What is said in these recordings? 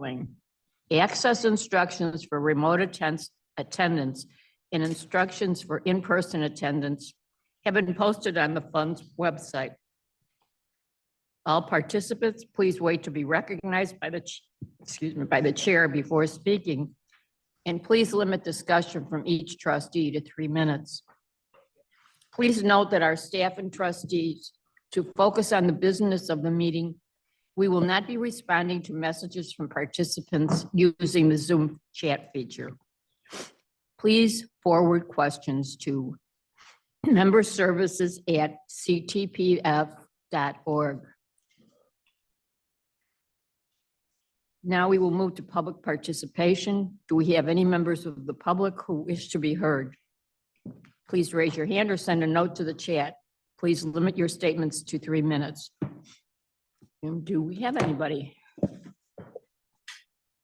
explain. Access instructions for remote attendance and instructions for in-person attendance have been posted on the fund's website. All participants, please wait to be recognized by the chair before speaking. And please limit discussion from each trustee to 3 minutes. Please note that our staff and trustees to focus on the business of the meeting. We will not be responding to messages from participants using the Zoom chat feature. Please forward questions to memberservices@ctpf.org. Now we will move to public participation. Do we have any members of the public who wish to be heard? Please raise your hand or send a note to the chat. Please limit your statements to 3 minutes. And do we have anybody?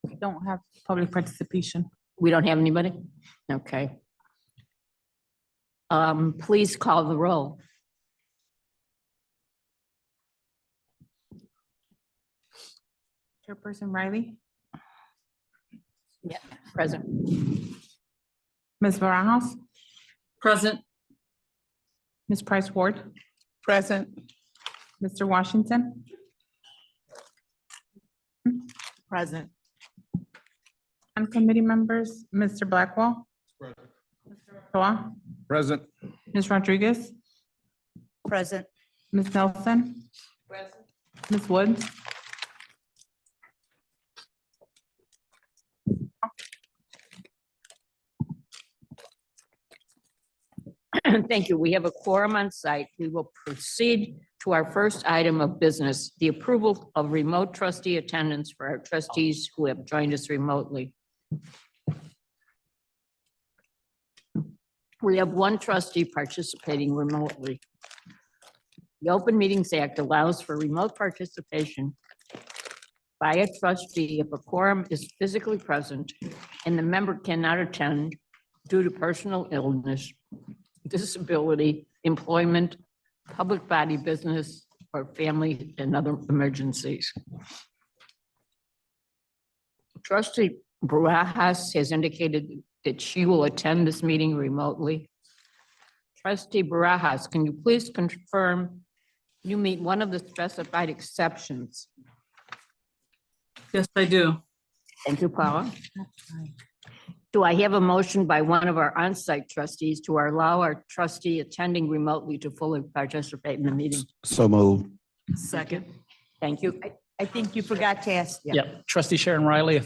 We don't have public participation. We don't have anybody? Okay. Please call the roll. Chairperson Riley, Yeah, present. Ms. Barajas, Present. Ms. Price Ward, Present. Mr. Washington, Present. and committee members, Mr. Blackwell, Mr. Ochoa, Present. Ms. Rodriguez, Present. Ms. Nelson, Ms. Woods, Thank you. We have a quorum on site. We will proceed to our first item of business, the approval of remote trustee attendance for our trustees who have joined us remotely. We have one trustee participating remotely. The Open Meetings Act allows for remote participation by a trustee if a quorum is physically present and the member cannot attend due to personal illness, disability, employment, public body business, or family and other emergencies. Trustee Barajas has indicated that she will attend this meeting remotely. Trustee Barajas, can you please confirm you meet one of the specified exceptions? Yes, I do. Thank you, Paula. Do I have a motion by one of our on-site trustees to allow our trustee attending remotely to fully participate in the meeting? So moved. Second. Thank you. I think you forgot to ask. Yeah. Yep, trustee Sharon Riley,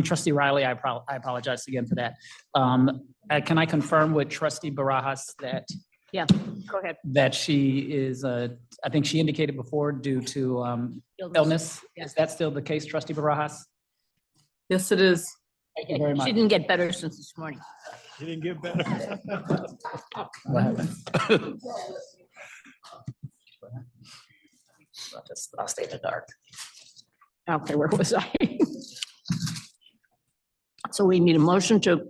trustee Riley, I apologize again for that. Can I confirm with trustee Barajas that, Yeah, go ahead. that she is, I think she indicated before due to illness. Is that still the case, trustee Barajas? Yes, it is. Thank you very much. She didn't get better since this morning. You didn't get better. What happened? I'll stay in the dark. Okay, where was I? So we need a motion to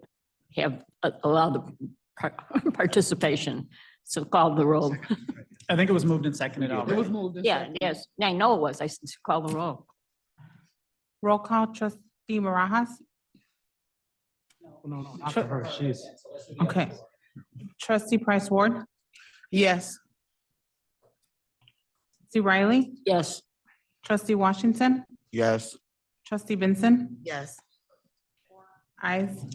have, allow the participation. So call the roll. I think it was moved and seconded already. Yeah, yes, I know it was. I said call the roll. roll call, trustee Barajas. No, not for her. She's. Okay. Trustee Price Ward, Yes. trustee Riley, Yes, trustee Washington, Yes. trustee Benson, Yes. ayes.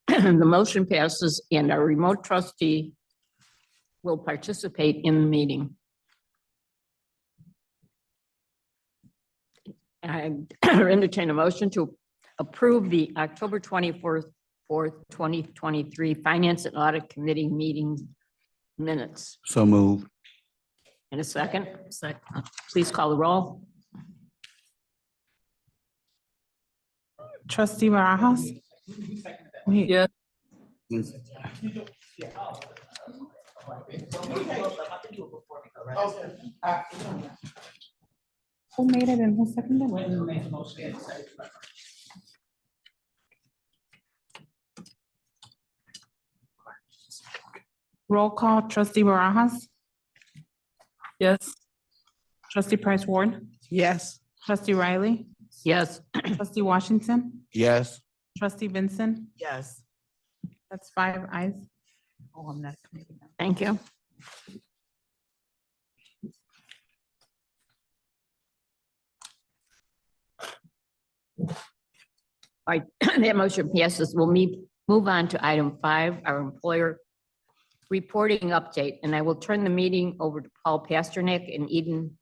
the motion passes and our remote trustee will participate in the meeting. I entertain a motion to approve the October 24th, 2023 Finance and Audit Committee meeting minutes. So moved. In a second, please call the roll. Trustee Barajas. Wait, Yes. who made it and who seconded it? Roll call, trustee Barajas, Yes. trustee Price Ward, Yes. trustee Riley, Yes, trustee Washington, Yes. trustee Vincent. Yes. That's five ayes. Oh, I'm not. committing that. thank you. All right, that motion passes. We'll move on to item 5, our employer reporting update, and I will turn the meeting over to Paul Pasternak and Eden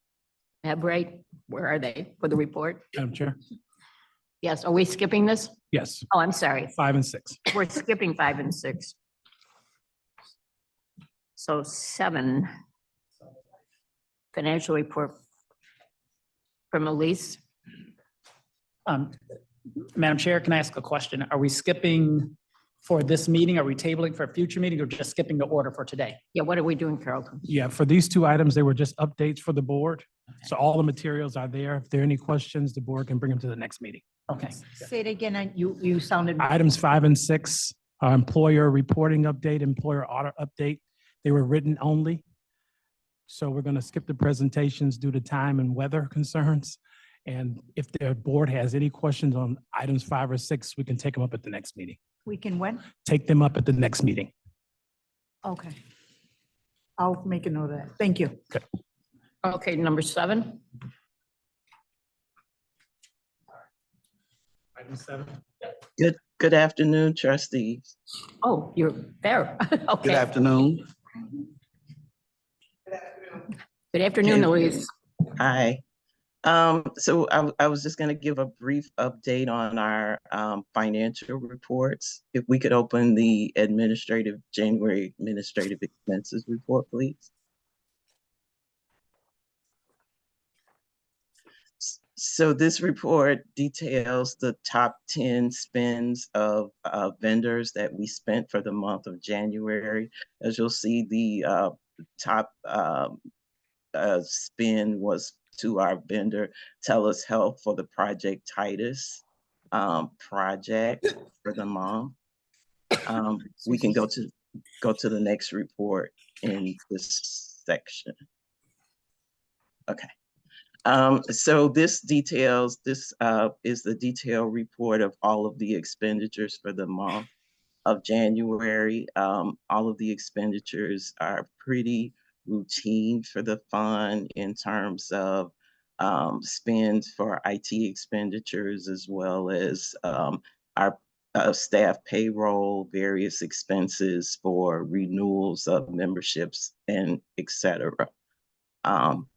Ebright. Where are they for the report? Madam Chair? Yes, are we skipping this? Yes, Oh, I'm sorry. 5 and 6. We're skipping 5 and 6. So 7. Financial report from Elise. Madam Chair, can I ask a question? Are we skipping for this meeting? Are we tabling for a future meeting or just skipping the order for today? Yeah, what are we doing, Carlton? Yeah, for these 2 items, they were just updates for the board. So all the materials are there. If there are any questions, the board can bring them to the next meeting. Okay. Say it again, you sounded. Items 5 and 6, employer reporting update, employer audit update. They were written only. So we're going to skip the presentations due to time and weather concerns. And if the board has any questions on items 5 or 6, we can take them up at the next meeting. We can when? Take them up at the next meeting. Okay. I'll make a note of that. Thank you. Okay, number 7. Item 7. Good afternoon, trustees. Oh, you're there. Good Okay. afternoon. Good afternoon, Elise. Hi. So I was just gonna give a brief update on our financial reports. If we could open the January administrative expenses report, please. So this report details the top 10 spends of vendors that we spent for the month of January. As you'll see, the top spend was to our vendor TELUS Health for the Project Titus project for the month. We can go to the next report in this section. Okay. So this is the detailed report of all of the expenditures for the month of January. All of the expenditures are pretty routine for the fund in terms of spend for IT expenditures, as well as our staff payroll, various expenses for renewals of memberships, and et cetera.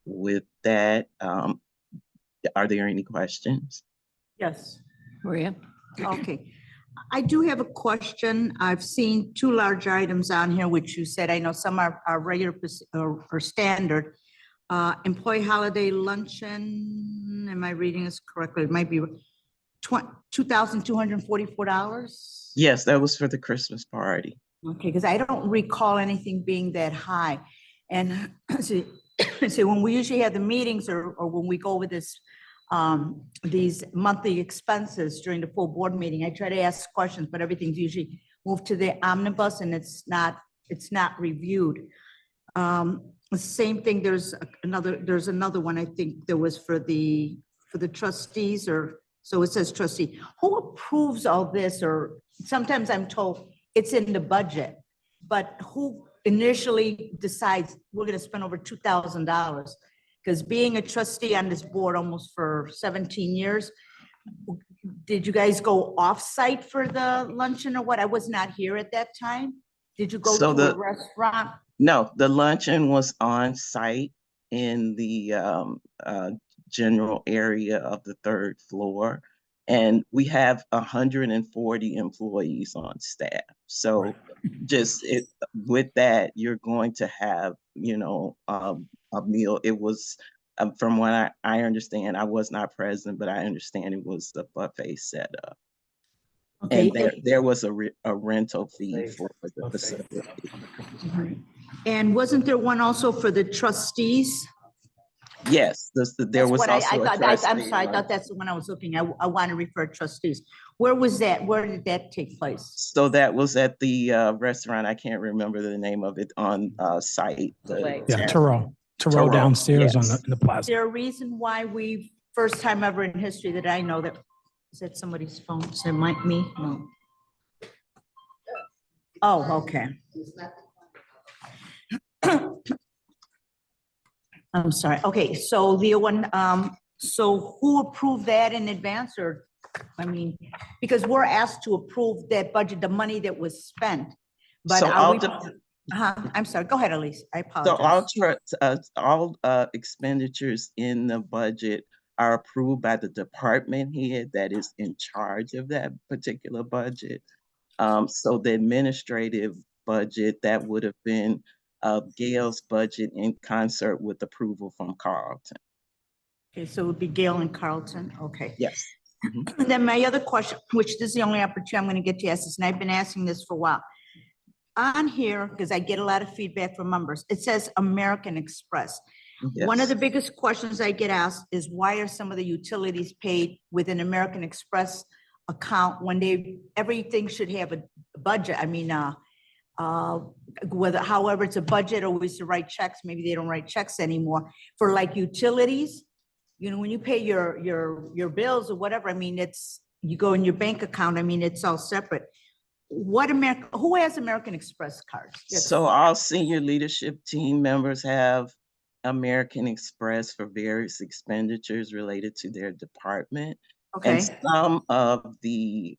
With that, are there any questions? Yes. Maria? Okay, I do have a question. I've seen 2 large items on here, which you said, I know some are regular or standard. Employee holiday luncheon, am I reading this correctly? It might be $2,244? Yes, that was for the Christmas party. Okay, because I don't recall anything being that high. And see, when we usually have the meetings or when we go over this, these monthly expenses during the full board meeting, I try to ask questions, but everything's usually moved to the omnibus and it's not reviewed. The same thing, there's another one, I think there was for the trustees, or so it says trustee. Who approves all this? Or sometimes I'm told it's in the budget, but who initially decides we're gonna spend over $2,000? Because being a trustee on this board almost for 17 years, did you guys go off-site for the luncheon or what? I was not here at that time. Did you go So to a restaurant? No, the luncheon was on site in the general area of the 3rd floor. And we have 140 employees on staff. So just with that, you're going to have, a meal. It was, from what I understand, I was not present, but I understand it was a buffet setup. Okay. And there was a rental fee for the facility. And wasn't there one also for the trustees? Yes, there That's was what I also a thought, I'm trustee sorry, I one. thought that's the one I was looking at. I want to refer trustees. Where was that? Where did that take place? So that was at the restaurant. I can't remember the name of it on site. Wait. Yeah, tap- Turo Turo, downstairs on yes. in the Is plaza. there a reason why we, first time ever in history that I know that, is that somebody's phone? Is that me? No. Oh, okay. I'm sorry. Okay, so the one, so who approved that in advance or, I mean, because we're asked to approve that budget, the money that was spent. But So are all we, the, I'm sorry, go ahead, Elise. I so apologize. all expenditures in the budget are approved by the department head that is in charge of that particular budget. So the administrative budget, that would have been Gail's budget in concert with approval from Carlton. Okay, so it would be Gail and Carlton, okay. Yes. Mhm. And then my other question, which this is the only opportunity I'm gonna get to ask this, and I've been asking this for a while. On here, because I get a lot of feedback from members, it says American Express. One of Yes. the biggest questions I get asked is why are some of the utilities paid with an American Express account when everything should have a budget? I mean, whether, however, it's a budget or we used to write checks, maybe they don't write checks anymore. For like utilities, you know, when you pay your bills or whatever, I mean, you go in your bank account, I mean, it's all separate. Who has American Express cards? Yes. So all senior leadership team members have American Express for various expenditures related to their department. And Okay, some of the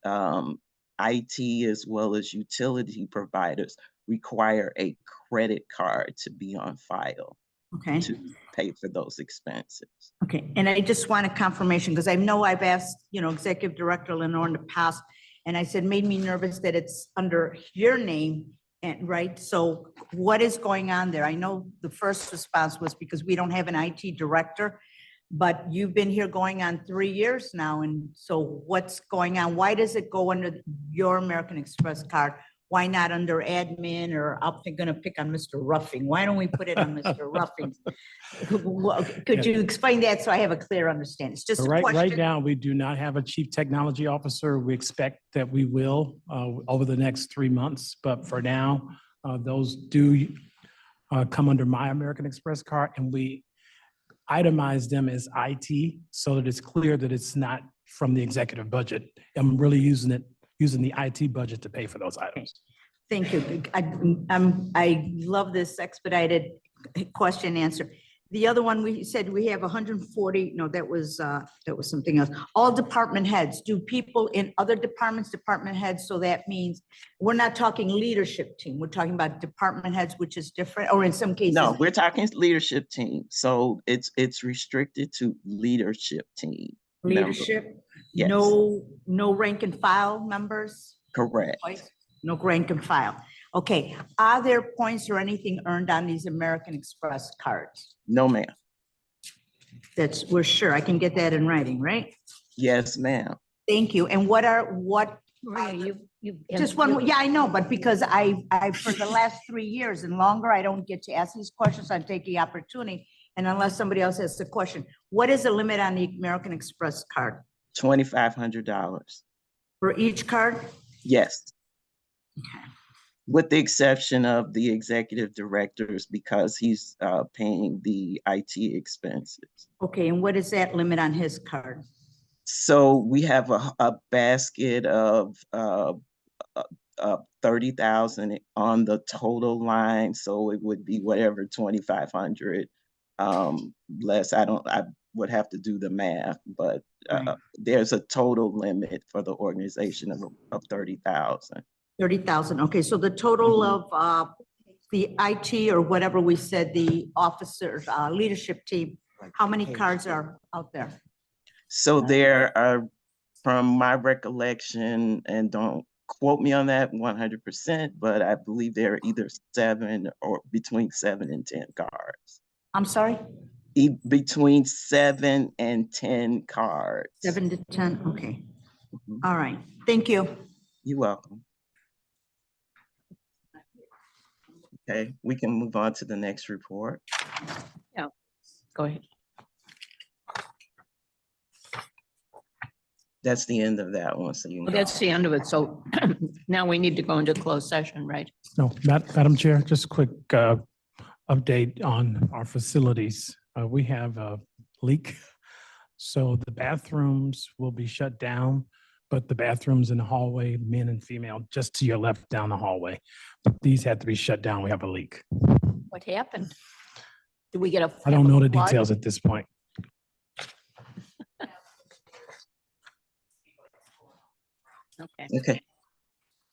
IT as well as utility providers require a credit card to be on file okay. to pay for those expenses. Okay, and I just want a confirmation, because I know I've asked, you know, Executive Director Lenore in the past, and I said, made me nervous that it's under your name, and, right, so what is going on there? I know the first response was because we don't have an IT director, but you've been here going on 3 years now, and so what's going on? Why does it go under your American Express card? Why not under admin, or I'm gonna pick on Mr. Ruffing? Why don't we put it on Mr. Ruffing? Could you explain that so I have a clear understanding? It's just a Right question. now, we do not have a chief technology officer. We expect that we will over the next 3 months. But for now, those do come under my American Express card, and we itemize them as IT so that it's clear that it's not from the executive budget. I'm really using the IT budget to pay for those items. Thank you. I love this expedited question answer. The other one, we said we have 140, no, that was something else. All department heads, do people in other departments, department heads, so that means we're not talking leadership team, we're talking about department heads, which is different, or in some cases. No, we're talking leadership team. So it's restricted to leadership team. members. Leadership, Yes. no rank and file members? Correct. No rank and file. Okay, are there points or anything earned on these American Express cards? No, ma'am. We're sure, I can get that in writing, right? Yes, ma'am. Thank you. And Maria, you. just one, more. Yeah, I know, but because I've, for the last 3 years and longer, I don't get to ask these questions, I take the opportunity. And unless somebody else has the question, what is the limit on the American Express card? $2,500. For each card? Yes. With the exception of the executive directors, because he's paying the IT expenses. Okay, and what is that limit on his card? So we have a basket of 30,000 on the total line. So it would be whatever 2,500 less. I would have to do the math, but Right. there's a total limit for the organization of 30,000. 30,000. Okay, so the total of the IT or whatever we said, the officers, leadership team, how many cards are out there? So there are, from my recollection, and don't quote me on that 100%, but I believe there are either 7 or between 7 and 10 cards. I'm sorry? Between 7 and 10 cards. 7 to 10, okay. Mhm. All right, thank you. You're welcome. Okay, we can move on to the next report. Go ahead. That's the end of that one, so you Well, know. that's the end of it. So now we need to go into closed session, right? No, Madam Chair, just a quick update on our facilities. We have a leak. So the bathrooms will be shut down, but the bathrooms in the hallway, men and female, just to your left down the hallway. But these had to be shut down. We have a leak. What happened? Did we get a? I don't know the flood? details at this point. Okay. Okay.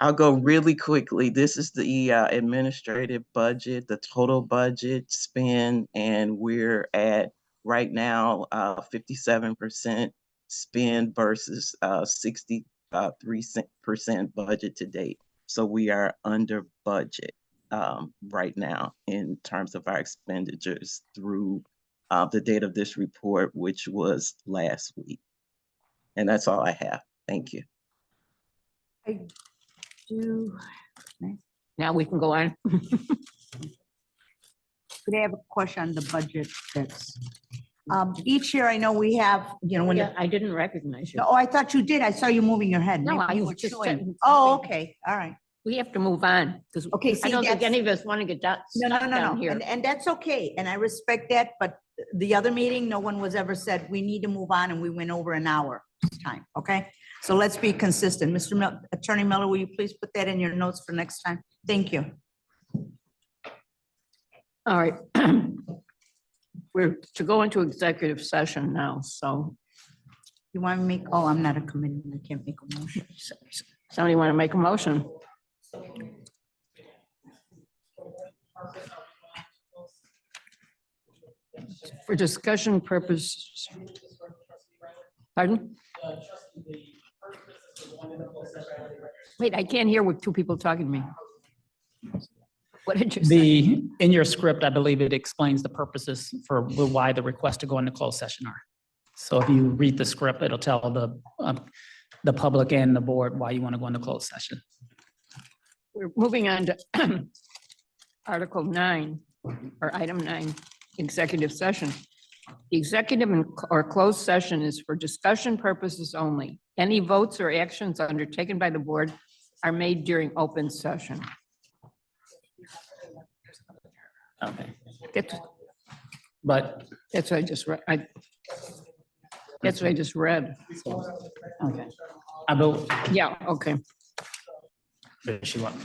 I'll go really quickly. This is the administrative budget, the total budget spend, and we're at right now 57% spend versus 63% budget to date. So we are under budget right now in terms of our expenditures through the date of this report, which was last week. And that's all I have. Thank you. I do, Now we can go on. could I have a question on the budget that's, each year I know we have, you know, when, Yeah, I didn't recognize you. oh, I thought you did. I saw you moving your head. No, Maybe I you was were just chewing. checking. Oh, okay, all right. We have to move on because Okay, I see, don't think that's, any of us want to get that no, stuck no, no, down no, here. and that's okay, and I respect that, but the other meeting, no one was ever said, we need to move on, and we went over an hour this time, okay? So let's be consistent. Attorney Miller, will you please put that in your notes for next time? Thank you. All right. We're to go into executive session now, so You want to make, oh, I'm not a committee, I can't make a motion. somebody want to make a motion? For discussion purposes. Pardon? Wait, I can't hear with two people talking to me. What did you say? In your script, I believe it explains the purposes for why the request to go into closed session are. So if you read the script, it'll tell the public and the board why you want to go into closed session. We're moving on to Article 9, or Item 9, executive session. The executive or closed session is for discussion purposes only. Any votes or actions undertaken by the board are made during open session. Okay. That's But, that's what I just read. That's what I just read. okay. I will, Yeah, okay. does she want,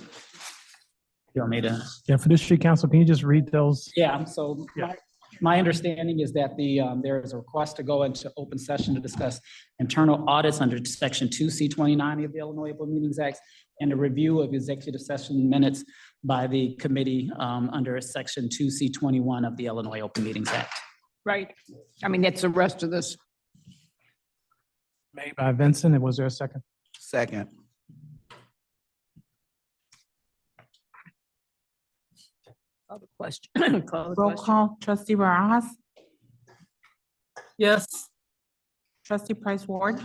you want me to? Yeah, for this street council, can you just read those? Yeah, so Yeah. my understanding is that there is a request to go into open session to discuss internal audits under section 2C29 of the Illinois Open Meetings Act and a review of executive session minutes by the committee under section 2C21 of the Illinois Open Meetings Act. Right. I mean, that's the rest of this. Made by Vincent, and was there a second? Second. Call the question. Call the Roll question. call, trustee Barajas, Yes. trustee Price Ward,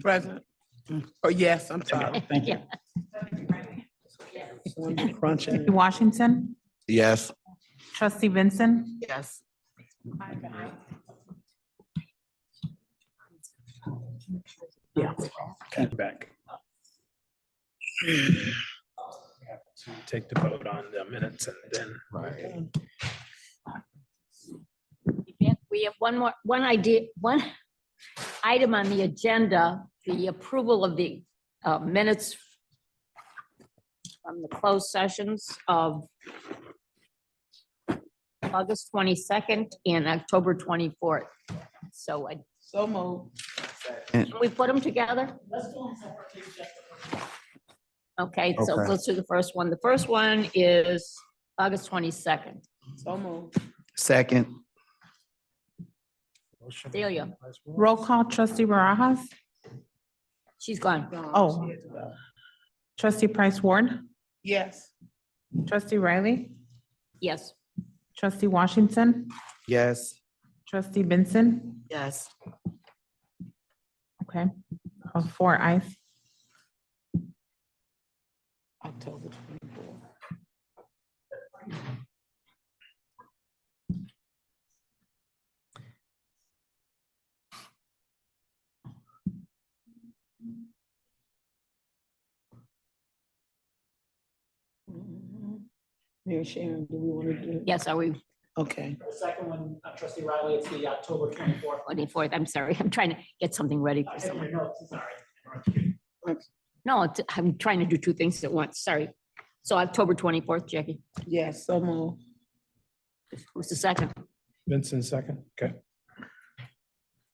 Present. Oh, yes, I'm sorry. Thank you. trustee Washington, Yes. trustee Vincent, Yes. Back. Take the vote on the minutes and then. We have one item on the agenda, the approval of the minutes from the closed sessions of August 22nd and October 24th. So So moved. can we put them together? Okay, so Okay. let's do the first one. The first one is August 22nd. So moved. Second. Delia, roll call, trustee Barajas, she's gone. oh, trustee Price Ward, Yes. trustee Riley, Yes. trustee Washington, Yes. trustee Vincent, Yes. okay, 4 ayes. October 24. Mayor Sharon, do we want to do? Yes, are we Okay. The second one, trustee Riley, it's the October 24th. 24th? I'm sorry, I'm trying to get something ready for someone. No, I'm trying to do two things at once, sorry. So October 24th, Jackie, Yes, so move. who's the second? Vincent, second. Okay.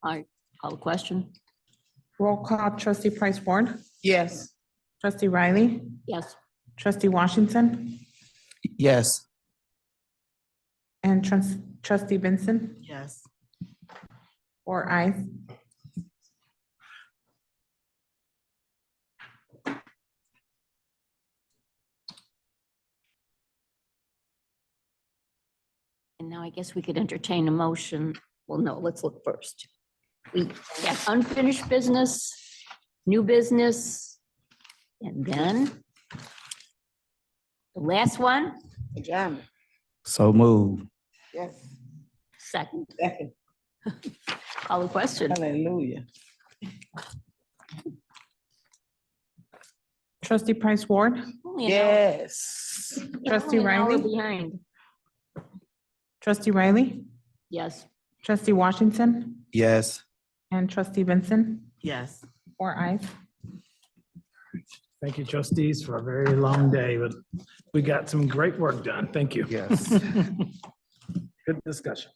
All right, call the question. Roll call, trustee Price Ward, Yes. trustee Riley, Yes, trustee Washington, Yes. and trustee Benson, Yes. 4 eyes. and now I guess we could entertain a motion. Well, no, let's look first. We got unfinished business, new business, and then the last one, Adjournment. So move. Yes. second, Second. call the question. Hallelujah. Trustee Price Ward, Only an hour- Yes. trustee only an hour Riley, behind. trustee Riley, Yes, trustee Washington, Yes. and trustee Benson, Yes. 4 eyes. Thank you, trustees, for a very long day, but we got some great work done. Thank you. Yes. Good discussion.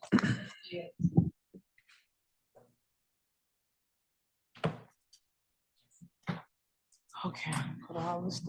Okay. Put all this stuff